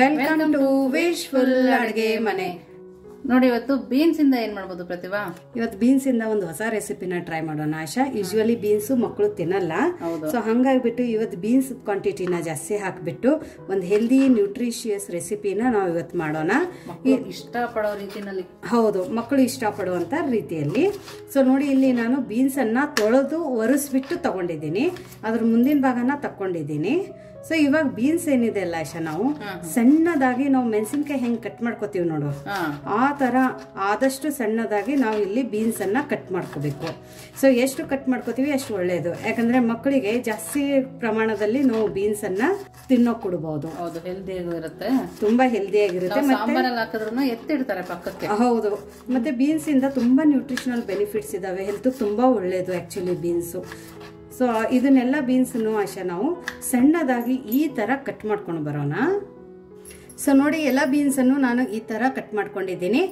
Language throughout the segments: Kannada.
ವೆಲ್ಕಮ್ ಟು ವಿಶ್ಫುಲ್ ಅಡುಗೆ ಮನೆ. ನೋಡಿ, ಇವತ್ತು ಬೀನ್ಸ್ ಇಂದ ಏನ್ ಮಾಡಬಹುದು ಪ್ರತಿಭಾ? ಇವತ್ತು ಬೀನ್ಸ್ ಇಂದ ಒಂದು ಹೊಸ ರೆಸಿಪಿನ ಟ್ರೈ ಮಾಡೋಣ ಆಶಾ. ಯೂಶುವಲಿ ಬೀನ್ಸ್ ಮಕ್ಕಳು ತಿನ್ನಲ್ಲ, ಸೊ ಹಂಗಾಗ್ಬಿಟ್ಟು ಇವತ್ತು ಬೀನ್ಸ್ ಕ್ವಾಂಟಿಟಿನ ಜಾಸ್ತಿ ಹಾಕ್ಬಿಟ್ಟು ಒಂದು ಹೆಲ್ದಿ ನ್ಯೂಟ್ರಿಷಿಯಸ್ ರೆಸಿಪಿನ ನಾವು ಇವತ್ತು ಮಾಡೋಣ. ಇಷ್ಟಪಡೋ ರೀತಿಯಲ್ಲಿ, ಹೌದು, ಮಕ್ಕಳು ಇಷ್ಟಪಡುವಂತ ರೀತಿಯಲ್ಲಿ. ಸೊ ನೋಡಿ, ಇಲ್ಲಿ ನಾನು ಬೀನ್ಸ್ ಅನ್ನ ತೊಳೆದು ಒರೆಸ್ಬಿಟ್ಟು ತಗೊಂಡಿದ್ದೀನಿ, ಅದ್ರ ಮುಂದಿನ ಭಾಗನ ತಕೊಂಡಿದ್ದೀನಿ. ಸೊ ಇವಾಗ ಬೀನ್ಸ್ ಏನಿದೆ ಅಲ್ಲ ಆಶಾ, ನಾವು ಸಣ್ಣದಾಗಿ ನಾವು ಮೆಣಸಿನ್ಕಾಯಿ ಹೆಂಗ್ ಕಟ್ ಮಾಡ್ಕೋತೀವಿ ನೋಡು, ಆ ತರ ಆದಷ್ಟು ಸಣ್ಣದಾಗಿ ನಾವು ಇಲ್ಲಿ ಬೀನ್ಸ್ ಅನ್ನ ಕಟ್ ಮಾಡ್ಕೋಬೇಕು. ಸೊ ಎಷ್ಟು ಕಟ್ ಮಾಡ್ಕೋತೀವಿ ಅಷ್ಟು ಒಳ್ಳೇದು, ಯಾಕಂದ್ರೆ ಮಕ್ಕಳಿಗೆ ಜಾಸ್ತಿ ಪ್ರಮಾಣದಲ್ಲಿ ನಾವು ಬೀನ್ಸ್ ಅನ್ನ ತಿನ್ನೋಕ್ ಕೊಡಬಹುದು. ಹೌದು, ಹೆಲ್ದಿ ಇರುತ್ತೆ, ತುಂಬಾ ಹೆಲ್ದಿ ಆಗಿರುತ್ತೆ. ಹಾಕಿದ್ರು ಎತ್ತಿಡ್ತಾರೆ ಪಕ್ಕಕ್ಕೆ. ಹೌದು, ಮತ್ತೆ ಬೀನ್ಸ್ ಇಂದ ತುಂಬಾ ನ್ಯೂಟ್ರಿಷನಲ್ ಬೆನಿಫಿಟ್ಸ್ ಇದಾವೆ, ಹೆಲ್ತ್ ತುಂಬಾ ಒಳ್ಳೇದು ಆಕ್ಚುಲಿ ಬೀನ್ಸ್. ಸೊ ಇದನ್ನೆಲ್ಲ ಬೀನ್ಸ್ನು ಆಶಾ ನಾವು ಸಣ್ಣದಾಗಿ ಈ ತರ ಕಟ್ ಮಾಡ್ಕೊಂಡು ಬರೋಣ. ಸೊ ನೋಡಿ, ಎಲ್ಲ ಬೀನ್ಸ್ ಅನ್ನು ನಾನು ಈ ತರ ಕಟ್ ಮಾಡ್ಕೊಂಡಿದ್ದೀನಿ.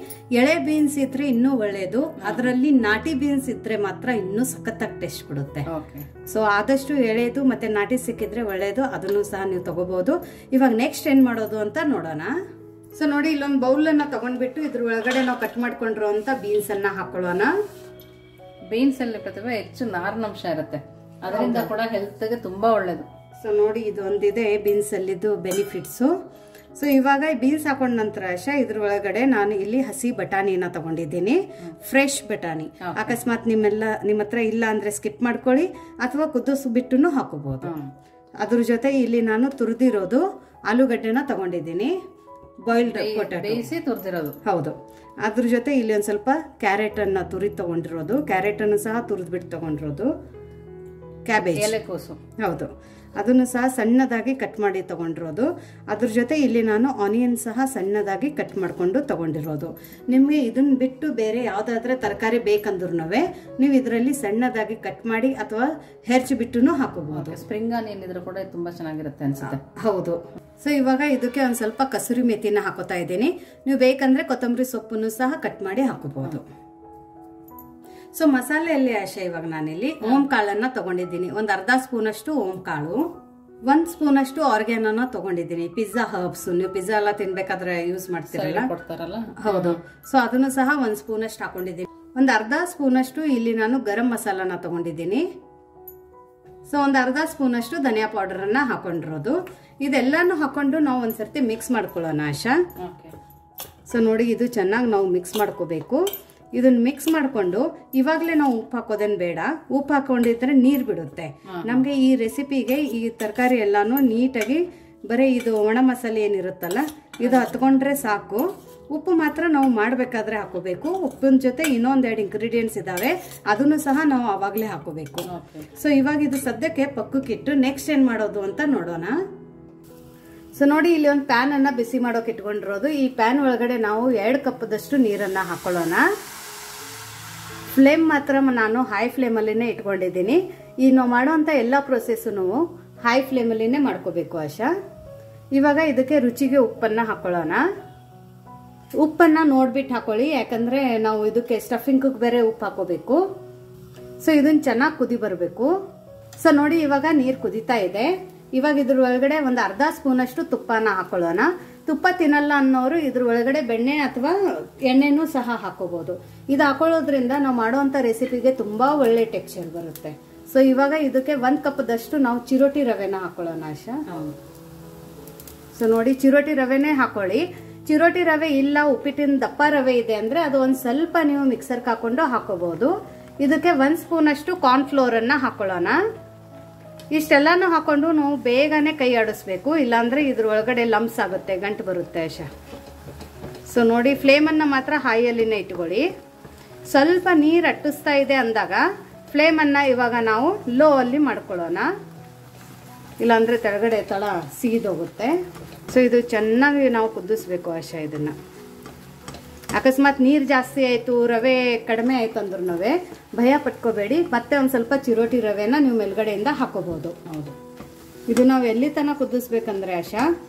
ಎಳೆ ಬೀನ್ಸ್ ಇದ್ರೆ ಇನ್ನೂ ಒಳ್ಳೇದು, ಅದರಲ್ಲಿ ನಾಟಿ ಬೀನ್ಸ್ ಇದ್ರೆ ಮಾತ್ರ ಇನ್ನೂ ಸಖತ್ತಾಗಿ ಟೇಸ್ಟ್ ಕೊಡುತ್ತೆ. ಸೊ ಆದಷ್ಟು ಎಳೆದು ಮತ್ತೆ ನಾಟಿ ಸಿಕ್ಕಿದ್ರೆ ಒಳ್ಳೇದು, ಅದನ್ನು ಸಹ ನೀವು ತಗೋಬಹುದು. ಇವಾಗ ನೆಕ್ಸ್ಟ್ ಏನ್ ಮಾಡೋದು ಅಂತ ನೋಡೋಣ. ಸೊ ನೋಡಿ, ಇಲ್ಲೊಂದು ಬೌಲ್ ಅನ್ನ ತಗೊಂಡ್ಬಿಟ್ಟು ಇದ್ರ ಒಳಗಡೆ ನಾವು ಕಟ್ ಮಾಡ್ಕೊಂಡಿರೋ ಅಂತ ಬೀನ್ಸ್ ಅನ್ನ ಹಾಕೊಳ್ಳೋಣ. ಬೀನ್ಸ್ ಅಲ್ಲಿ ಪ್ರತಿಭಾ ಹೆಚ್ಚು ನಾರಿನಂಶ ಇರುತ್ತೆ, ಅದರಿಂದ ಕೂಡ ಹೆಲ್ತ್ ಗೆ ತುಂಬಾ ಒಳ್ಳೇದು. ಸೊ ನೋಡಿ, ಇದು ಒಂದಿದೆ ಬೀನ್ಸ್ ಅಲ್ಲಿದ್ದು ಬೆನಿಫಿಟ್ಸು. ಸೊ ಇವಾಗ ಬೀನ್ಸ್ ಹಾಕೊಂಡ ನಂತರ ಆಶಾ ಇದ್ರ ಒಳಗಡೆ ನಾನು ಇಲ್ಲಿ ಹಸಿ ಬಟಾಣಿನ ತಗೊಂಡಿದ್ದೀನಿ, ಫ್ರೆಶ್ ಬಟಾಣಿ. ಅಕಸ್ಮಾತ್ ನಿಮ್ಮ ಹತ್ರ ಇಲ್ಲ ಅಂದ್ರೆ ಸ್ಕಿಪ್ ಮಾಡ್ಕೊಳ್ಳಿ, ಅಥವಾ ಕುದಿಸ್ಬಿಟ್ಟು ಹಾಕೋಬಹುದು. ಅದ್ರ ಜೊತೆ ಇಲ್ಲಿ ನಾನು ತುರಿದಿರೋದು ಆಲೂಗಡ್ಡೆನ ತಗೊಂಡಿದ್ದೀನಿ, ಬಾಯ್ಲ್ಡ್ ಪೊಟ್ಯಾಟೊ ಬೇಯಿಸಿ ತುರಿದಿರೋದು. ಹೌದು, ಅದ್ರ ಜೊತೆ ಇಲ್ಲಿ ಒಂದ್ ಸ್ವಲ್ಪ ಕ್ಯಾರೆಟ್ ಅನ್ನ ತುರಿದು ತಗೊಂಡಿರೋದು, ಕ್ಯಾರೆಟ್ ಅನ್ನು ಸಹ ತುರಿದ್ಬಿಟ್ಟು ತಗೊಂಡಿರೋದು, ಕ್ಯಾಬೇಜ್, ಎಲೆಕೋಸು, ಹೌದು, ಅದನ್ನು ಸಹ ಸಣ್ಣದಾಗಿ ಕಟ್ ಮಾಡಿ ತಗೊಂಡಿರೋದು. ಅದ್ರ ಜೊತೆ ಇಲ್ಲಿ ನಾನು ಆನಿಯನ್ ಸಹ ಸಣ್ಣದಾಗಿ ಕಟ್ ಮಾಡ್ಕೊಂಡು ತಗೊಂಡಿರೋದು. ನಿಮಗೆ ಇದನ್ನ ಬಿಟ್ಟು ಬೇರೆ ಯಾವ್ದಾದ್ರೆ ತರಕಾರಿ ಬೇಕಂದ್ರೂ ನೀವು ಇದರಲ್ಲಿ ಸಣ್ಣದಾಗಿ ಕಟ್ ಮಾಡಿ ಅಥವಾ ಹೆಚ್ಚಿಬಿಟ್ಟು ಹಾಕೋಬಹುದು. ಸ್ಪ್ರಿಂಗ್ ಆನಿಯನ್ ಇದ್ರೆ ಕೂಡ ತುಂಬಾ ಚೆನ್ನಾಗಿರುತ್ತೆ ಅನ್ಸುತ್ತೆ. ಹೌದು. ಸೊ ಇವಾಗ ಇದಕ್ಕೆ ಒಂದ್ ಸ್ವಲ್ಪ ಕಸೂರಿ ಮೆಥಿನ ಹಾಕೋತಾ ಇದ್ದೀನಿ. ನೀವು ಬೇಕಂದ್ರೆ ಕೊತ್ತಂಬರಿ ಸೊಪ್ಪನ್ನು ಸಹ ಕಟ್ ಮಾಡಿ ಹಾಕೋಬಹುದು. ಸೊ ಮಸಾಲೆಯಲ್ಲಿ ಆಶಾ ಇವಾಗ ನಾನಿಲ್ಲಿ ಓಂ ಕಾಳನ್ನ ತಗೊಂಡಿದ್ದೀನಿ, ಒಂದ್ ಅರ್ಧ ಸ್ಪೂನ್ ಅಷ್ಟು ಓಂ ಕಾಳು, 1 ಸ್ಪೂನ್ ಅಷ್ಟು ಆರ್ಗ್ಯಾನೋನ ತಗೊಂಡಿದ್ದೀನಿ. ಪಿಜ್ಜಾ ಹರ್ಬ್ಸ್, ನೀವು ಪಿಜ್ಜಾ ಎಲ್ಲ ತಿನ್ಬೇಕಾದ್ರೆ ಯೂಸ್ ಮಾಡ್ತೀರಲ್ಲ, ಹೌದು. ಸೊ ಅದನ್ನು ಸಹ 1 ಸ್ಪೂನ್ ಅಷ್ಟು ಹಾಕೊಂಡಿದ್ದೀನಿ. ಒಂದ್ ಅರ್ಧ ಸ್ಪೂನ್ ಅಷ್ಟು ಇಲ್ಲಿ ನಾನು ಗರಂ ಮಸಾಲಾನ ತಗೊಂಡಿದ್ದೀನಿ. ಸೊ ಒಂದ್ ಅರ್ಧ ಸ್ಪೂನ್ ಅಷ್ಟು ಧನಿಯಾ ಪೌಡರ್ ಅನ್ನ ಹಾಕೊಂಡಿರೋದು. ಇದೆಲ್ಲಾನು ಹಾಕೊಂಡು ನಾವು ಒಂದ್ಸರ್ತಿ ಮಿಕ್ಸ್ ಮಾಡ್ಕೊಳ್ಳೋಣ ಆಶಾ. ಸೊ ನೋಡಿ, ಇದು ಚೆನ್ನಾಗಿ ನಾವು ಮಿಕ್ಸ್ ಮಾಡ್ಕೋಬೇಕು. ಇದನ್ನ ಮಿಕ್ಸ್ ಮಾಡ್ಕೊಂಡು ಇವಾಗಲೇ ನಾವು ಉಪ್ಪು ಹಾಕೋದೇನು ಬೇಡ, ಉಪ್ಪು ಹಾಕೊಂಡಿದ್ರೆ ನೀರು ಬಿಡುತ್ತೆ ನಮಗೆ. ಈ ರೆಸಿಪಿಗೆ ಈ ತರಕಾರಿ ಎಲ್ಲಾನು ನೀಟಾಗಿ ಬರೀ ಇದು ಒಣ ಮಸಾಲೆ ಏನಿರುತ್ತಲ್ಲ ಇದು ಹತ್ಕೊಂಡ್ರೆ ಸಾಕು. ಉಪ್ಪು ಮಾತ್ರ ನಾವು ಮಾಡಬೇಕಾದ್ರೆ ಹಾಕೋಬೇಕು. ಉಪ್ಪಿನ ಜೊತೆ ಇನ್ನೊಂದೆರಡು ಇಂಗ್ರೀಡಿಯೆಂಟ್ಸ್ ಇದಾವೆ, ಅದನ್ನು ಸಹ ನಾವು ಅವಾಗಲೇ ಹಾಕೋಬೇಕು. ಸೊ ಇವಾಗ ಇದು ಸದ್ಯಕ್ಕೆ ಪಕ್ಕಕ್ಕಿಟ್ಟು ನೆಕ್ಸ್ಟ್ ಏನ್ ಮಾಡೋದು ಅಂತ ನೋಡೋಣ. ಸೊ ನೋಡಿ, ಇಲ್ಲಿ ಒಂದು ಪ್ಯಾನ್ ಅನ್ನ ಬಿಸಿ ಮಾಡೋಕೆ ಇಟ್ಕೊಂಡಿರೋದು. ಈ ಪ್ಯಾನ್ ಒಳಗಡೆ ನಾವು 2 ಕಪ್ದಷ್ಟು ನೀರನ್ನ ಹಾಕೊಳ್ಳೋಣ. ಫ್ಲೇಮ್ ಮಾತ್ರ ನಾನು ಹೈ ಫ್ಲೇಮಲ್ಲಿನೇ ಇಟ್ಕೊಂಡಿದ್ದೀನಿ. ಈ ನಾವು ಮಾಡುವಂತ ಎಲ್ಲ ಪ್ರೊಸೆಸ್ಸು ಹೈ ಫ್ಲೇಮಲ್ಲಿನೇ ಮಾಡ್ಕೋಬೇಕು ಆಶಾ. ಇವಾಗ ಇದಕ್ಕೆ ರುಚಿಗೆ ಉಪ್ಪನ್ನ ಹಾಕೊಳ್ಳೋಣ. ಉಪ್ಪನ್ನ ನೋಡ್ಬಿಟ್ಟು ಹಾಕೊಳ್ಳಿ, ಯಾಕಂದ್ರೆ ನಾವು ಇದಕ್ಕೆ ಸ್ಟಫಿಂಗ್ ಬೇರೆ ಉಪ್ಪು ಹಾಕೋಬೇಕು. ಸೊ ಇದನ್ನ ಚೆನ್ನಾಗಿ ಕುದಿ ಬರಬೇಕು. ಸೊ ನೋಡಿ, ಇವಾಗ ನೀರು ಕುದಿತಾ ಇದೆ. ಇವಾಗ ಇದ್ರ ಒಳಗಡೆ ಒಂದು ಅರ್ಧ ಸ್ಪೂನ್ ಅಷ್ಟು ತುಪ್ಪನ ಹಾಕೊಳ್ಳೋಣ. ತುಪ್ಪ ತಿನ್ನಲ್ಲ ಅನ್ನೋರು ಇದ್ರ ಒಳಗಡೆ ಬೆಣ್ಣೆ ಅಥವಾ ಎಣ್ಣೆನೂ ಸಹ ಹಾಕೋಬಹುದು. ಇದು ಹಾಕೊಳ್ಳೋದ್ರಿಂದ ನಾವು ಮಾಡುವಂತ ರೆಸಿಪಿಗೆ ತುಂಬಾ ಒಳ್ಳೆ ಟೆಕ್ಸ್ಚರ್ ಬರುತ್ತೆ. ಸೊ ಇವಾಗ ಇದಕ್ಕೆ 1 ಕಪ್ದಷ್ಟು ನಾವು ಚಿರೋಟಿ ರವೆನ ಹಾಕೊಳ್ಳೋಣ ಆಶಾ. ಸೊ ನೋಡಿ, ಚಿರೋಟಿ ರವೆನೇ ಹಾಕೊಳ್ಳಿ. ಚಿರೋಟಿ ರವೆ ಇಲ್ಲ, ಉಪ್ಪಿಟ್ಟಿನ ದಪ್ಪ ರವೆ ಇದೆ ಅಂದ್ರೆ ಅದು ಒಂದ್ ಸ್ವಲ್ಪ ನೀವು ಮಿಕ್ಸರ್ಗೆ ಹಾಕೊಂಡು ಹಾಕೋಬಹುದು. ಇದಕ್ಕೆ 1 ಸ್ಪೂನ್ ಅಷ್ಟು ಕಾರ್ನ್ ಫ್ಲೋರ್ ಅನ್ನ ಹಾಕೊಳ್ಳೋಣ. ಇಷ್ಟೆಲ್ಲಾನು ಹಾಕೊಂಡು ನಾವು ಬೇಗನೆ ಕೈ ಆಡಿಸ್ಬೇಕು, ಇಲ್ಲಾಂದ್ರೆ ಇದ್ರ ಒಳಗಡೆ ಲಂಪ್ಸ್ ಆಗುತ್ತೆ, ಗಂಟು ಬರುತ್ತೆ ಆಶಾ. ಸೊ ನೋಡಿ, ಫ್ಲೇಮನ್ನು ಮಾತ್ರ ಹೈಯಲ್ಲಿನೇ ಇಟ್ಕೊಳ್ಳಿ. ಸ್ವಲ್ಪ ನೀರು ಅಟ್ಟಿಸ್ತಾ ಇದೆ ಅಂದಾಗ ಫ್ಲೇಮನ್ನು ಇವಾಗ ನಾವು ಲೋ ಅಲ್ಲಿ ಮಾಡ್ಕೊಳ್ಳೋಣ, ಇಲ್ಲಾಂದ್ರೆ ಕೆಳಗಡೆ ತಳ ಸೀದೋಗುತ್ತೆ. ಸೊ ಇದು ಚೆನ್ನಾಗಿ ನಾವು ಕುದಿಸ್ಬೇಕು ಆಶಾ. ಇದನ್ನ ಅಕಸ್ಮಾತ್ ನೀರು ಜಾಸ್ತಿ ಆಯಿತು, ರವೆ ಕಡಿಮೆ ಆಯ್ತು ಅಂದ್ರೂ ಭಯ ಪಟ್ಕೋಬೇಡಿ, ಮತ್ತೆ ಒಂದು ಸ್ವಲ್ಪ ಚಿರೋಟಿ ರವೆನ ನೀವು ಮೇಲ್ಗಡೆಯಿಂದ ಹಾಕೋಬಹುದು. ಹೌದು, ಇದು ನಾವು ಎಲ್ಲಿ ತನಕ ಕುದಿಸ್ಬೇಕಂದ್ರೆ ಆಶಾ,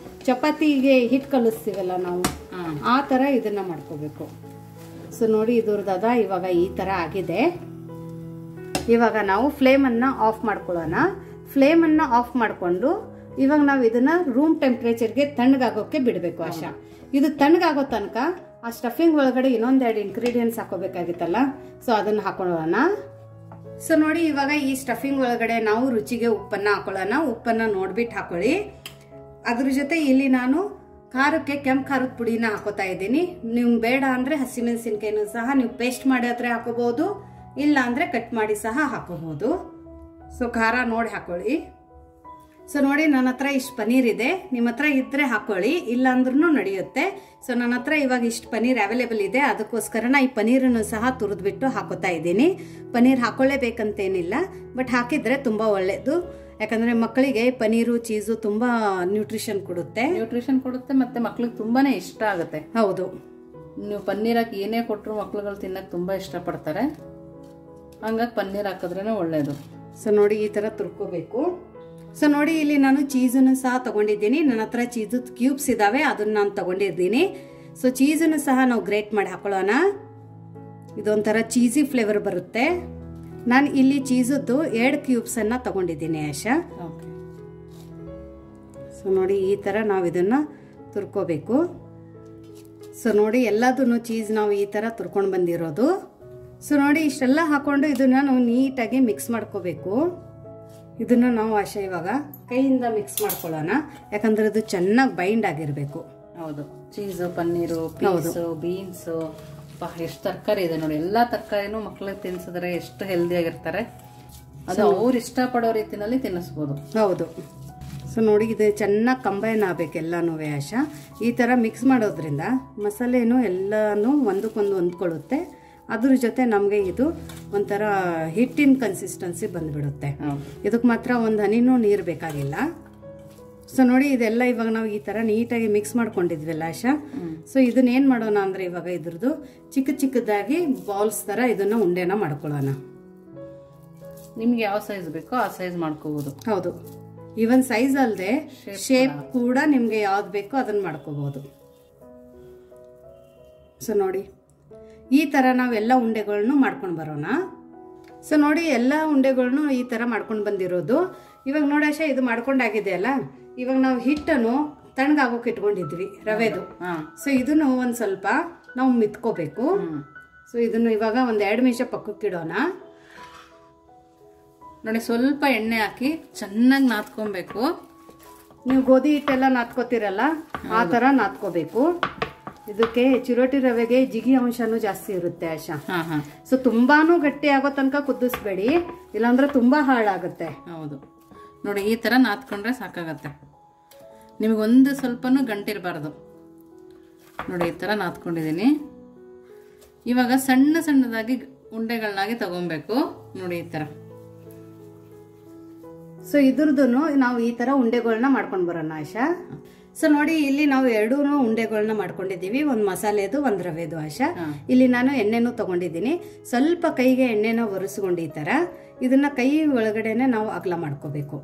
ಚಪಾತಿಗೆ ಹಿಟ್ಟು ಕಲಿಸ್ತೀವಲ್ಲ ನಾವು, ಆ ಥರ ಇದನ್ನ ಮಾಡ್ಕೋಬೇಕು. ಸೊ ನೋಡಿ, ಇದ್ರದಾದ ಇವಾಗ ಈ ಥರ ಆಗಿದೆ. ಇವಾಗ ನಾವು ಫ್ಲೇಮನ್ನು ಆಫ್ ಮಾಡ್ಕೊಳ್ಳೋಣ. ಫ್ಲೇಮನ್ನು ಆಫ್ ಮಾಡಿಕೊಂಡು ಇವಾಗ ನಾವು ಇದನ್ನ ರೂಮ್ ಟೆಂಪ್ರೇಚರ್ಗೆ ತಣ್ಣಗಾಗೋಕೆ ಬಿಡಬೇಕು ಆಶಾ. ಇದು ತಣ್ಣಗಾಗೋ ತನಕ ಆ ಸ್ಟಫಿಂಗ್ ಒಳಗಡೆ ಇನ್ನೊಂದೆರಡು ಇಂಗ್ರೀಡಿಯೆಂಟ್ಸ್ ಹಾಕೋಬೇಕಾಗಿತ್ತಲ್ಲ, ಸೊ ಅದನ್ನ ಹಾಕೊಳ್ಳೋಣ. ಸೊ ನೋಡಿ, ಇವಾಗ ಈ ಸ್ಟಫಿಂಗ್ ಒಳಗಡೆ ನಾವು ರುಚಿಗೆ ಉಪ್ಪನ್ನ ಹಾಕೊಳ್ಳೋಣ. ಉಪ್ಪನ್ನ ನೋಡ್ಬಿಟ್ಟು ಹಾಕೊಳ್ಳಿ. ಅದ್ರ ಜೊತೆ ಇಲ್ಲಿ ನಾನು ಖಾರಕ್ಕೆ ಕೆಂಪು ಖಾರದ ಪುಡಿನ ಹಾಕೋತಾ ಇದ್ದೀನಿ. ನೀವು ಬೇಡ ಅಂದ್ರೆ ಹಸಿಮೆಣಸಿನ್ಕಾಯಿನೂ ಸಹ ನೀವು ಪೇಸ್ಟ್ ಮಾಡಿ ಹತ್ರ ಹಾಕೋಬಹುದು, ಇಲ್ಲ ಅಂದ್ರೆ ಕಟ್ ಮಾಡಿ ಸಹ ಹಾಕೋಬಹುದು. ಸೊ ಖಾರ ನೋಡಿ ಹಾಕೊಳ್ಳಿ. ಸೊ ನೋಡಿ, ನನ್ನ ಹತ್ರ ಇಷ್ಟು ಪನೀರ್ ಇದೆ. ನಿಮ್ಮ ಹತ್ರ ಇದ್ರೆ ಹಾಕೊಳ್ಳಿ, ಇಲ್ಲ ಅಂದ್ರೂ ನಡೆಯುತ್ತೆ. ಸೊ ನನ್ನ ಹತ್ರ ಇವಾಗ ಇಷ್ಟು ಪನೀರ್ ಅವೈಲೇಬಲ್ ಇದೆ, ಅದಕ್ಕೋಸ್ಕರ ನಾ ಈ ಪನೀರನ್ನು ಸಹ ತುರಿದ್ಬಿಟ್ಟು ಹಾಕೋತಾ ಇದ್ದೀನಿ. ಪನೀರ್ ಹಾಕೊಳ್ಳೇಬೇಕಂತೇನಿಲ್ಲ, ಬಟ್ ಹಾಕಿದ್ರೆ ತುಂಬಾ ಒಳ್ಳೇದು. ಯಾಕಂದ್ರೆ ಮಕ್ಕಳಿಗೆ ಪನೀರು ಚೀಸು ತುಂಬಾ ನ್ಯೂಟ್ರಿಷನ್ ಕೊಡುತ್ತೆ ಮತ್ತೆ ಮಕ್ಳಿಗೆ ತುಂಬಾನೇ ಇಷ್ಟ ಆಗುತ್ತೆ. ಹೌದು, ನೀವು ಪನ್ನೀರ್ ಹಾಕಿ ಏನೇ ಕೊಟ್ಟರು ಮಕ್ಳುಗಳು ತಿನ್ನಕ್ ತುಂಬಾ ಇಷ್ಟಪಡ್ತಾರೆ. ಹಂಗಾಗಿ ಪನ್ನೀರ್ ಹಾಕಿದ್ರೇನೆ ಒಳ್ಳೇದು. ಸೊ ನೋಡಿ, ಈ ತರ ತುರ್ಕೋಬೇಕು. ಸೊ ನೋಡಿ, ಇಲ್ಲಿ ನಾನು ಚೀಸನ್ನು ಸಹ ತಗೊಂಡಿದ್ದೀನಿ. ನನ್ನ ಹತ್ರ ಚೀಸು ಕ್ಯೂಬ್ಸ್ ಇದಾವೆ, ಅದನ್ನ ನಾನು ತಗೊಂಡಿದ್ದೀನಿ. ಸೊ ಚೀಸನ್ನು ಸಹ ನಾವು ಗ್ರೇಟ್ ಮಾಡಿ ಹಾಕೊಳ್ಳೋಣ. ಇದೊಂಥರ ಚೀಸಿ ಫ್ಲೇವರ್ ಬರುತ್ತೆ. ನಾನು ಇಲ್ಲಿ ಚೀಸದ್ದು 2 ಕ್ಯೂಬ್ಸ್ ಅನ್ನ ತಗೊಂಡಿದ್ದೀನಿ ಆಶಾ. ಸೊ ನೋಡಿ, ಈ ತರ ನಾವು ಇದನ್ನ ತುರ್ಕೋಬೇಕು. ಸೊ ನೋಡಿ, ಎಲ್ಲದನ್ನು ಚೀಸ್ ನಾವು ಈ ತರ ತುರ್ಕೊಂಡು ಬಂದಿರೋದು. ಸೊ ನೋಡಿ, ಇಷ್ಟೆಲ್ಲ ಹಾಕೊಂಡು ಇದನ್ನ ನಾವು ನೀಟಾಗಿ ಮಿಕ್ಸ್ ಮಾಡ್ಕೋಬೇಕು. ಇದನ್ನ ನಾವು ಆಶಾ ಇವಾಗ ಕೈಯಿಂದ ಮಿಕ್ಸ್ ಮಾಡ್ಕೊಳ್ಳೋಣ, ಯಾಕಂದ್ರೆ ಇದು ಚೆನ್ನಾಗಿ ಬೈಂಡ್ ಆಗಿರ್ಬೇಕು. ಹೌದು, ಚೀಸು, ಪನ್ನೀರು, ಪೀಸು, ಬೀನ್ಸು, ಎಷ್ಟು ತರಕಾರಿ ಇದೆ ನೋಡಿ. ಎಲ್ಲಾ ತರಕಾರಿನೂ ಮಕ್ಳಿಗೆ ತಿನ್ಸಿದ್ರೆ ಎಷ್ಟು ಹೆಲ್ದಿ ಆಗಿರ್ತಾರೆ. ಅದು ಅವ್ರು ಇಷ್ಟಪಡೋ ರೀತಿನಲ್ಲಿ ತಿನ್ನಿಸ್ಬೋದು. ಹೌದು. ಸೊ ನೋಡಿ, ಇದು ಚೆನ್ನಾಗಿ ಕಂಬೈನ್ ಆಗ್ಬೇಕು ಎಲ್ಲಾನು ಆಶಾ. ಈ ತರ ಮಿಕ್ಸ್ ಮಾಡೋದ್ರಿಂದ ಮಸಾಲೆನು ಎಲ್ಲಾನು ಒಂದಕ್ಕೊಂದು ಹೊಂದ್ಕೊಳ್ಳುತ್ತೆ. ಅದ್ರ ಜೊತೆ ನಮಗೆ ಇದು ಒಂಥರ ಹಿಟ್ಟಿನ ಕನ್ಸಿಸ್ಟೆನ್ಸಿ ಬಂದ್ಬಿಡುತ್ತೆ. ಇದಕ್ಕೆ ಮಾತ್ರ ಒಂದು ಹನಿನೂ ನೀರು ಬೇಕಾಗಿಲ್ಲ. ಸೊ ನೋಡಿ, ಇದೆಲ್ಲ ಇವಾಗ ನಾವು ಈ ತರ ನೀಟಾಗಿ ಮಿಕ್ಸ್ ಮಾಡ್ಕೊಂಡಿದ್ವಲ್ಲ ಆಶಾ. ಸೊ ಇದನ್ನ ಏನ್ ಮಾಡೋಣ ಅಂದ್ರೆ ಇವಾಗ ಇದ್ರದ್ದು ಚಿಕ್ಕದಾಗಿ ಬಾಲ್ಸ್ ತರ ಇದನ್ನ ಉಂಡೆನ ಮಾಡ್ಕೊಳ್ಳೋಣ. ನಿಮ್ಗೆ ಯಾವ ಸೈಜ್ ಬೇಕೋ ಆ ಸೈಜ್ ಮಾಡ್ಕೋಬಹುದು. ಹೌದು, ಈವನ್ ಸೈಜ್ ಅಲ್ಲದೆ ಶೇಪ್ ಕೂಡ ನಿಮ್ಗೆ ಯಾವ್ದು ಬೇಕೋ ಅದನ್ನ ಮಾಡ್ಕೋಬಹುದು. ಸೊ ನೋಡಿ, ಈ ತರ ನಾವೆಲ್ಲ ಉಂಡೆಗಳನ್ನು ಮಾಡ್ಕೊಂಡು ಬರೋಣ. ಸೊ ನೋಡಿ, ಎಲ್ಲ ಉಂಡೆಗಳನ್ನು ಈ ತರ ಮಾಡ್ಕೊಂಡು ಬಂದಿರೋದು. ಇವಾಗ ನೋಡಾಶ, ಇದು ಮಾಡ್ಕೊಂಡಾಗಿದೆ ಅಲ್ಲ. ಇವಾಗ ನಾವು ಹಿಟ್ಟನ್ನು ತಣ್ಣಗಾಗೋಕೆ ಇಟ್ಕೊಂಡಿದ್ವಿ, ರವೆದು. ಸೊ ಇದನ್ನು ಒಂದ್ ಸ್ವಲ್ಪ ನಾವು ಮಿತ್ಕೋಬೇಕು. ಸೊ ಇದನ್ನು ಇವಾಗ ಒಂದ್ 2 ನಿಮಿಷ ಪಕ್ಕಕ್ಕೆ ಇಡೋಣ. ನೋಡಿ, ಸ್ವಲ್ಪ ಎಣ್ಣೆ ಹಾಕಿ ಚೆನ್ನಾಗಿ ನಾದ್ಕೊಬೇಕು. ನೀವು ಗೋಧಿ ಹಿಟ್ಟೆಲ್ಲ ನಾದ್ಕೋತಿರಲ್ಲ, ಆ ತರ ನಾದ್ಕೋಬೇಕು. ಇದಕ್ಕೆ ಚಿರೋಟಿ ರವೆಗೆ ಜಿಗಿ ಅಂಶನೂ ಜಾಸ್ತಿ ಇರುತ್ತೆ ಆಶಾ. ಸೊ ತುಂಬಾನು ಗಟ್ಟಿ ಆಗೋ ತನಕ ಕುದಿಸ್ಬೇಡಿ, ಇಲ್ಲಾಂದ್ರೆ ತುಂಬಾ ಹಾಳಾಗುತ್ತೆ. ಹೌದು ನೋಡಿ, ಈ ತರ ನಾದ್ಕೊಂಡ್ರೆ ಸಾಕಾಗತ್ತೆ. ನಿಮಗೊಂದು ಸ್ವಲ್ಪನೂ ಗಂಟಿರಬಾರ್ದು. ನೋಡಿ, ಈ ತರ ನಾದ್ಕೊಂಡಿದ್ದೀನಿ. ಇವಾಗ ಸಣ್ಣದಾಗಿ ಉಂಡೆಗಳನ್ನಾಗಿ ತಗೊಬೇಕು. ನೋಡಿ, ಈ ತರ. ಸೊ ಇದ್ರದ್ದು ನಾವು ಈ ತರ ಉಂಡೆಗಳನ್ನ ಮಾಡ್ಕೊಂಡು ಬರೋಣ ಆಶಾ. ಸೊ ನೋಡಿ, ಇಲ್ಲಿ ನಾವು 2 ಉಂಡೆಗಳನ್ನ ಮಾಡ್ಕೊಂಡಿದೀವಿ. ಒಂದ್ ಮಸಾಲೆದು, ಒಂದ್ ರವೆದು ಆಶಾ. ಇಲ್ಲಿ ನಾನು ಎಣ್ಣೆನೂ ತಗೊಂಡಿದ್ದೀನಿ. ಸ್ವಲ್ಪ ಕೈಗೆ ಎಣ್ಣೆನ ಒರೆಸ್ಕೊಂಡು ಈ ತರ ಇದನ್ನ ಕೈ ಒಳಗಡೆನೆ ನಾವು ಅಗಲ ಮಾಡ್ಕೋಬೇಕು.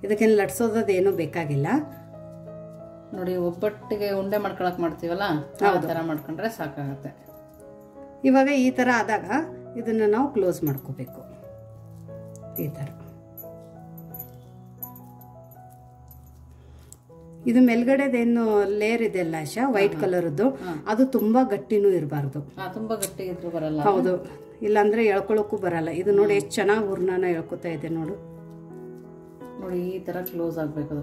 ಇದಕ್ಕೇನು ಲಟ್ಸೋದೇನು ಬೇಕಾಗಿಲ್ಲ. ನೋಡಿ, ಒಬ್ಬಟ್ಟಿಗೆ ಉಂಡೆ ಮಾಡ್ಕೊಳಕ್ ಮಾಡ್ತೀವಲ್ಲ, ಆ ತರ ಮಾಡ್ಕೊಂಡ್ರೆ ಸಾಕಾಗತ್ತೆ. ಇವಾಗ ಈ ತರ ಆದಾಗ ಇದನ್ನ ನಾವು ಕ್ಲೋಸ್ ಮಾಡ್ಕೋಬೇಕು. ಈ ತರ ಇದು ಮೇಲ್ಗಡೆದೇನು ಲೇಯರ್ ಇದೆಲ್ಲ ಆಶಾ, ವೈಟ್ ಕಲರ್ದು, ಅದು ತುಂಬಾ ಗಟ್ಟಿನೂ ಇರಬಾರ್ದು. ತುಂಬಾ ಗಟ್ಟಿ ಇದ್ರು ಬರಲ್ಲ. ಹೌದು, ಇಲ್ಲಾಂದ್ರೆ ಎಳ್ಕೊಳಕ್ಕೂ ಬರಲ್ಲ. ಇದು ನೋಡಿ ಎಷ್ಟು ಚೆನ್ನಾಗಿ ಹೂರ್ಣನ ಎಳ್ಕೊತಾ ಇದೆ ನೋಡು. ನೋಡಿ, ಈ ತರ ಕ್ಲೋಸ್ ಆಗ್ಬೇಕು.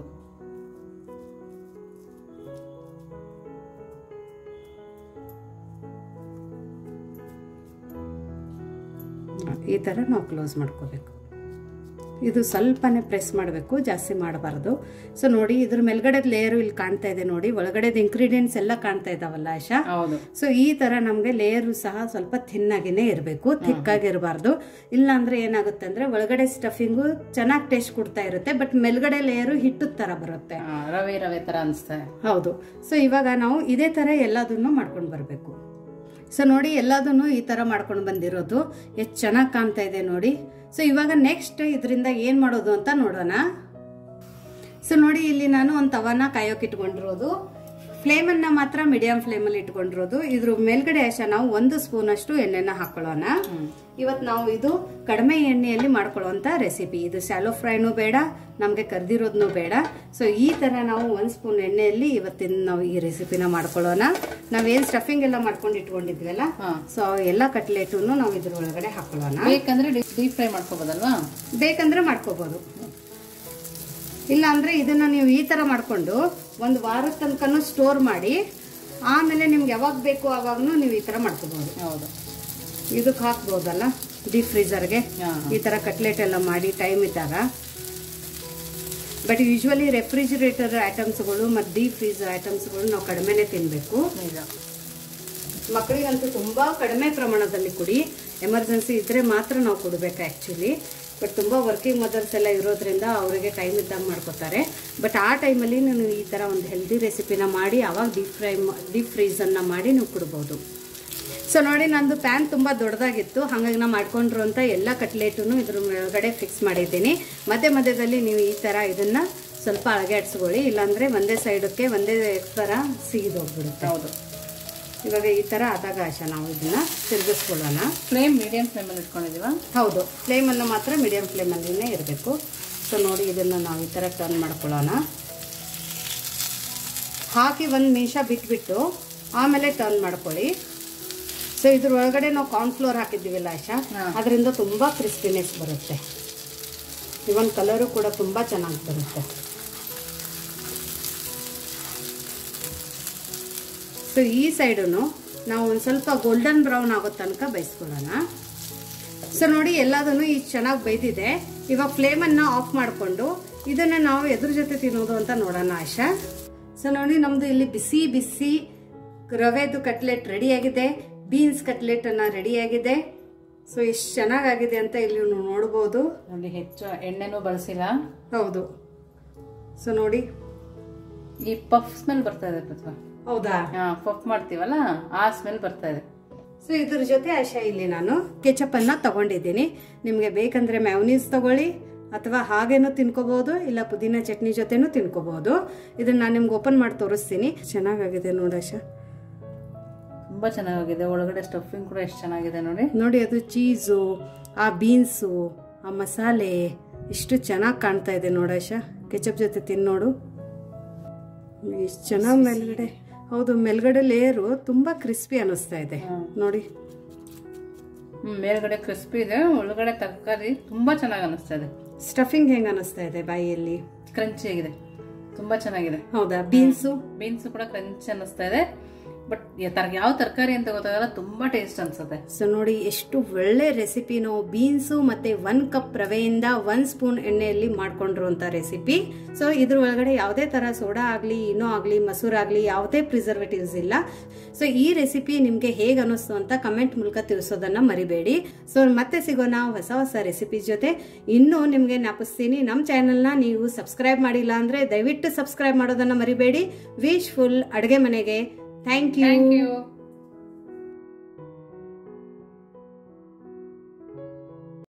ಈ ತರ ನಾವು ಕ್ಲೋಸ್ ಮಾಡ್ಕೋಬೇಕು. ಇದು ಸ್ವಲ್ಪನೇ ಪ್ರೆಸ್ ಮಾಡಬೇಕು, ಜಾಸ್ತಿ ಮಾಡಬಾರ್ದು. ಸೊ ನೋಡಿ, ಇದ್ರ ಮೇಲ್ಗಡೆ ಲೇಯರ್ ಇಲ್ಲಿ ಕಾಣ್ತಾ ಇದೆ ನೋಡಿ, ಒಳಗಡೆದ ಇಂಗ್ರೀಡಿಯೆಂಟ್ಸ್ ಎಲ್ಲ ಕಾಣ್ತಾ ಇದಾವಲ್ಲ ಆಶಾ. ಸೊ ಈ ತರ ನಮ್ಗೆ ಲೇಯರ್ ಸಹ ಸ್ವಲ್ಪ ಥಿನ್ನಾಗಿನೇ ಇರಬೇಕು, ಥಿಕ್ಕಾಗಿರಬಾರ್ದು. ಇಲ್ಲ ಅಂದ್ರೆ ಏನಾಗುತ್ತೆ ಅಂದ್ರೆ ಒಳಗಡೆ ಸ್ಟಫಿಂಗು ಚೆನ್ನಾಗಿ ಟೇಸ್ಟ್ ಕೊಡ್ತಾ ಇರುತ್ತೆ, ಬಟ್ ಮೇಲ್ಗಡೆ ಲೇಯರ್ ಹಿಟ್ಟು ತರ ಬರುತ್ತೆ, ರವೆ ತರ ಅನ್ಸುತ್ತೆ. ಹೌದು. ಸೊ ಇವಾಗ ನಾವು ಇದೇ ತರ ಎಲ್ಲದನ್ನು ಮಾಡ್ಕೊಂಡು ಬರ್ಬೇಕು. ಸೊ ನೋಡಿ, ಎಲ್ಲದನ್ನು ಈ ತರ ಮಾಡ್ಕೊಂಡು ಬಂದಿರೋದು ಎಷ್ಟು ಚೆನ್ನಾಗಿ ಕಾಣ್ತಾ ಇದೆ ನೋಡಿ. ಸೊ ಇವಾಗ ನೆಕ್ಸ್ಟ್ ಇದರಿಂದ ಏನ್ ಮಾಡೋದು ಅಂತ ನೋಡೋಣ. ಸೊ ನೋಡಿ, ಇಲ್ಲಿ ನಾನು ಒಂದು ತವಾನ ಕಾಯೋಕೆ ಇಟ್ಕೊಂಡಿರೋದು. ಫ್ಲೇಮ್ ಅನ್ನ ಮಾತ್ರ ಮೀಡಿಯಂ ಫ್ಲೇಮ್ ಅಲ್ಲಿ ಇಟ್ಕೊಂಡಿರೋದು. ಇದ್ರ ಮೇಲ್ಗಡೆ ಆಶಾ ನಾವು 1 ಸ್ಪೂನ್ ಅಷ್ಟು ಎಣ್ಣೆನ ಹಾಕೊಳ್ಳೋಣ. ಇವತ್ತು ನಾವು ಇದು ಕಡಿಮೆ ಎಣ್ಣೆಯಲ್ಲಿ ಮಾಡ್ಕೊಳ್ಳುವಂತ ರೆಸಿಪಿ. ಇದು ಸ್ಯಾಲೋ ಫ್ರೈನು ಬೇಡ, ನಮ್ಗೆ ಕರ್ದಿರೋದ್ನು ಬೇಡ. ಸೊ ಈ ತರ ನಾವು 1 ಸ್ಪೂನ್ ಎಣ್ಣೆಯಲ್ಲಿ ಇವತ್ತಿನ ನಾವು ಈ ರೆಸಿಪಿನ ಮಾಡ್ಕೊಳ್ಳೋಣ. ನಾವೇನ್ ಸ್ಟಫಿಂಗ್ ಎಲ್ಲ ಮಾಡ್ಕೊಂಡು ಇಟ್ಕೊಂಡಿದ್ವಲ್ಲ, ಸೊ ಎಲ್ಲಾ ಕಟ್ಲೆಟನ್ನು ನಾವು ಇದ್ರ ಒಳಗಡೆ ಹಾಕೊಳ್ಳೋಣ. ಬೇಕಂದ್ರೆ ಡೀಪ್ ಫ್ರೈ ಮಾಡ್ಕೋಬಹುದಲ್ವಾ? ಬೇಕಂದ್ರೆ ಮಾಡ್ಕೋಬಹುದು, ಇಲ್ಲ ಅಂದ್ರೆ ಇದನ್ನ ನೀವು ಈ ತರ ಮಾಡ್ಕೊಂಡು 1 ವಾರದ ತನಕನೂ ಸ್ಟೋರ್ ಮಾಡಿ ಆಮೇಲೆ ನಿಮ್ಗೆ ಯಾವಾಗ ಬೇಕು ಅವಾಗನು ನೀವು ಈ ತರ ಮಾಡ್ಕೋಬಹುದು. ಹೌದು, ಇದಕ್ಕೆ ಹಾಕ್ಬಹುದಲ್ಲ ಡೀಪ್ ಫ್ರೀಜರ್ಗೆ ಈ ತರ ಕಟ್ಲೆಟ್ ಎಲ್ಲ ಮಾಡಿ ಟೈಮ್ ಇದ್ದಾಗ. ಬಟ್ ಯೂಶುವಲಿ ರೆಫ್ರಿಜಿರೇಟರ್ ಐಟಮ್ಸ್ಗಳು ಮತ್ತು ಡೀಪ್ ಫ್ರೀಜರ್ ಐಟಮ್ಸ್ಗಳು ನಾವು ಕಡಿಮೆನೆ ತಿನ್ಬೇಕು. ಮಕ್ಕಳಿಗಂತೂ ತುಂಬಾ ಕಡಿಮೆ ಪ್ರಮಾಣದಲ್ಲಿ ಕೊಡಿ, ಎಮರ್ಜೆನ್ಸಿ ಇದ್ರೆ ಮಾತ್ರ ನಾವು ಕೊಡಬೇಕು ಆಕ್ಚುಲಿ. ಬಟ್ ತುಂಬಾ ವರ್ಕಿಂಗ್ ಮದರ್ಸ್ ಎಲ್ಲ ಇರೋದ್ರಿಂದ ಅವರಿಗೆ ಟೈಮ್ ಇದ್ದಾಗ ಮಾಡ್ಕೋತಾರೆ. ಬಟ್ ಆ ಟೈಮಲ್ಲಿ ನೀವು ಈ ತರ ಒಂದು ಹೆಲ್ದಿ ರೆಸಿಪಿನ ಮಾಡಿ ಅವಾಗ ಡೀಪ್ ಫ್ರೀಜನ್ನ ಮಾಡಿ ನೀವು ಕೊಡ್ಬೋದು. ಸೊ ನೋಡಿ, ನಂದು ಪ್ಯಾನ್ ತುಂಬಾ ದೊಡ್ಡದಾಗಿತ್ತು, ಹಾಗಾಗಿ ನಾ ಮಾಡ್ಕೊಂಡಿರುವಂತ ಎಲ್ಲ ಕಟ್ಲೆಟನ್ನು ಇದ್ರ ಒಳಗಡೆ ಫಿಕ್ಸ್ ಮಾಡಿದ್ದೀನಿ. ಮಧ್ಯದಲ್ಲಿ ನೀವು ಈ ತರ ಇದನ್ನ ಸ್ವಲ್ಪ ಅಳಗಾಡ್ಸ್ಕೊಳ್ಳಿ, ಇಲ್ಲಾಂದ್ರೆ ಒಂದೇ ಸೈಡಕ್ಕೆ ಒಂದೇ ತರ ಸಿಗಿದೋಗ್ಬಿಡುತ್ತೆ. ಹೌದು, ಇವಾಗ ಈ ತರ ಆದಾಗ ಆಶಾ ನಾವು ಇದನ್ನ ತಿರುಗಿಸ್ಕೊಳ್ಳೋಣ. ಫ್ಲೇಮ್ ಮೀಡಿಯಂ ಫ್ಲೇಮ್ ಅಲ್ಲಿ ಇಟ್ಕೊಂಡಿದೀವ. ಹೌದು, ಫ್ಲೇಮ್ ಅನ್ನು ಮಾತ್ರ ಮೀಡಿಯಂ ಫ್ಲೇಮ್ ಅಲ್ಲಿನೇ ಇರಬೇಕು. ಸೊ ನೋಡಿ, ಇದನ್ನ ನಾವು ಈ ತರ ಟರ್ನ್ ಮಾಡ್ಕೊಳ್ಳೋಣ. ಹಾಕಿ 1 ನಿಮಿಷ ಬಿಟ್ಬಿಟ್ಟು ಆಮೇಲೆ ಟರ್ನ್ ಮಾಡ್ಕೊಳ್ಳಿ. ಸೊ ಇದ್ರ ಒಳಗಡೆ ನಾವು ಕಾರ್ನ್ಫ್ಲೋರ್ ಹಾಕಿದ್ದೀವಿಲ್ಲ ಆಶಾ, ಅದರಿಂದ ತುಂಬಾ ಕ್ರಿಸ್ಪಿನೆಸ್ ಬರುತ್ತೆ. ಇವನ್ ಕಲರು ಕೂಡ ತುಂಬಾ ಚೆನ್ನಾಗಿ ಬರುತ್ತೆ. ಸೊ ಈ ಸೈಡನ್ನು ನಾವು ಒಂದು ಸ್ವಲ್ಪ ಗೋಲ್ಡನ್ ಬ್ರೌನ್ ಆಗೋ ತನಕ ಬೇಯಿಸ್ಕೊಳ್ಳೋಣ. ಸೊ ನೋಡಿ, ಎಲ್ಲದನ್ನು ಈ ಚೆನ್ನಾಗಿ ಬೇಯ್ದಿದೆ. ಇವಾಗ ಫ್ಲೇಮನ್ನು ಆಫ್ ಮಾಡಿಕೊಂಡು ಇದನ್ನು ನಾವು ಎದ್ರ ಜೊತೆ ತಿನ್ನೋದು ಅಂತ ನೋಡೋಣ ಆಶಾ. ಸೊ ನೋಡಿ, ನಮ್ದು ಇಲ್ಲಿ ಬಿಸಿ ಬಿಸಿ ರವೆದು ಕಟ್ಲೆಟ್ ರೆಡಿಯಾಗಿದೆ, ಬೀನ್ಸ್ ಕಟ್ಲೆಟ್ ಅನ್ನ ರೆಡಿಯಾಗಿದೆ. ಸೊ ಎಷ್ಟು ಚೆನ್ನಾಗಿದೆ ಅಂತ ಇಲ್ಲಿ ನೋಡ್ಬೋದು. ನೋಡಿ, ಹೆಚ್ಚು ಎಣ್ಣೆನೂ ಬಳಸಿಲ್ಲ. ಹೌದು. ಸೊ ನೋಡಿ, ಈ ಪಫ್ ಸ್ಮೆಲ್ ಬರ್ತಾ ಇದೆ ಪ್ರತಿಭಾ. ಹೌದಾ? ಪಫ್ ಮಾಡ್ತೀವಲ್ಲ, ಆ ಸ್ಮೆಲ್ ಬರ್ತಾ ಇದೆ. ಸೊ ಇದ್ರ ಜೊತೆ ಆಶಾ ಇಲ್ಲಿ ನಾನು ಕೆಚಪ್ ಅನ್ನ ತಗೊಂಡಿದ್ದೀನಿ. ನಿಮ್ಗೆ ಬೇಕಂದ್ರೆ ಮ್ಯಾಯೋನೀಸ್ ತಗೊಳ್ಳಿ, ಅಥವಾ ಹಾಗೇನು ತಿನ್ಕೋಬಹುದು, ಇಲ್ಲ ಪುದೀನ ಚಟ್ನಿ ಜೊತೆನೂ ತಿನ್ಕೋಬಹುದು. ಇದನ್ನ ನಾನು ನಿಮ್ಗೆ ಓಪನ್ ಮಾಡಿ ತೋರಿಸ್ತೀನಿ. ಚೆನ್ನಾಗಿದೆ ನೋಡಿ ಆಶಾ, ತುಂಬಾ ಚೆನ್ನಾಗಿದೆ. ಒಳಗಡೆ ಸ್ಟಫಿಂಗ್ ಕೂಡ ಎಷ್ಟು ಚೆನ್ನಾಗಿದೆ ನೋಡಿ. ನೋಡಿ, ಅದು ಚೀಸು, ಆ ಬೀನ್ಸು, ಆ ಮಸಾಲೆ ಎಷ್ಟು ಚೆನ್ನಾಗಿ ಕಾಣ್ತಾ ಇದೆ ನೋಡಾಶಾ. ಕೆಚಪ್ ಜೊತೆ ತಿನ್ನೋಡು ಎಷ್ಟು ಚೆನ್ನಾಗಿ ಮೇಲ್ಗಡೆ. ಹೌದು, ಮೇಲ್ಗಡೆ ಲೇಯರು ತುಂಬಾ ಕ್ರಿಸ್ಪಿ ಅನಿಸ್ತಾ ಇದೆ ನೋಡಿ. ಮೇಲ್ಗಡೆ ಕ್ರಿಸ್ಪಿ ಇದೆ, ಒಳಗಡೆ ತರಕಾರಿ ತುಂಬಾ ಚೆನ್ನಾಗಿ ಅನಿಸ್ತಾ ಇದೆ. ಸ್ಟಫಿಂಗ್ ಹೆಂಗ್ ಅನಿಸ್ತಾ ಇದೆ ಬಾಯಿಯಲ್ಲಿ? ಕ್ರಂಚಿ ಆಗಿದೆ, ತುಂಬಾ ಚೆನ್ನಾಗಿದೆ. ಹೌದಾ? ಬೀನ್ಸು ಕೂಡ ಕ್ರಂಚಿ ಅನಿಸ್ತಾ ಇದೆ. ಬಟ್ ಯಾವ ತರಕಾರಿ ಅಂತ ಗೊತ್ತಾಗಲ್ಲ, ತುಂಬಾ ಟೇಸ್ಟ್ ಅನ್ಸುತ್ತೆ. ಸೊ ನೋಡಿ, ಎಷ್ಟು ಒಳ್ಳೆ ರೆಸಿಪಿ. ನಾವು ಬೀನ್ಸು ಮತ್ತೆ 1 ಕಪ್ ರವೆಯಿಂದ 1 ಸ್ಪೂನ್ ಎಣ್ಣೆಯಲ್ಲಿ ಮಾಡ್ಕೊಂಡಿರುವಂತ ರೆಸಿಪಿ. ಸೊ ಇದ್ರ ಒಳಗಡೆ ಯಾವುದೇ ತರ ಸೋಡಾ ಆಗ್ಲಿ, ಇನೋ ಆಗ್ಲಿ, ಮಸೂರ್ ಆಗ್ಲಿ, ಯಾವುದೇ ಪ್ರಿಸರ್ವೇಟಿವ್ಸ್ ಇಲ್ಲ. ಸೊ ಈ ರೆಸಿಪಿ ನಿಮ್ಗೆ ಹೇಗ್ ಅನಿಸ್ತು ಅಂತ ಕಮೆಂಟ್ ಮೂಲಕ ತಿಳಿಸೋದನ್ನ ಮರಿಬೇಡಿ. ಸೊ ಮತ್ತೆ ಸಿಗೋಣ ಹೊಸ ರೆಸಿಪಿ ಜೊತೆ. ಇನ್ನು ನಿಮ್ಗೆ ಜ್ಞಾಪಿಸ್ತೀನಿ, ನಮ್ಮ ಚಾನೆಲ್ನ ನೀವು ಸಬ್ಸ್ಕ್ರೈಬ್ ಮಾಡಿಲ್ಲ ಅಂದ್ರೆ ದಯವಿಟ್ಟು ಸಬ್ಸ್ಕ್ರೈಬ್ ಮಾಡೋದನ್ನ ಮರಿಬೇಡಿ. ವಿಶ್ ಫುಲ್ ಅಡುಗೆ ಮನೆಗೆ. Thank you.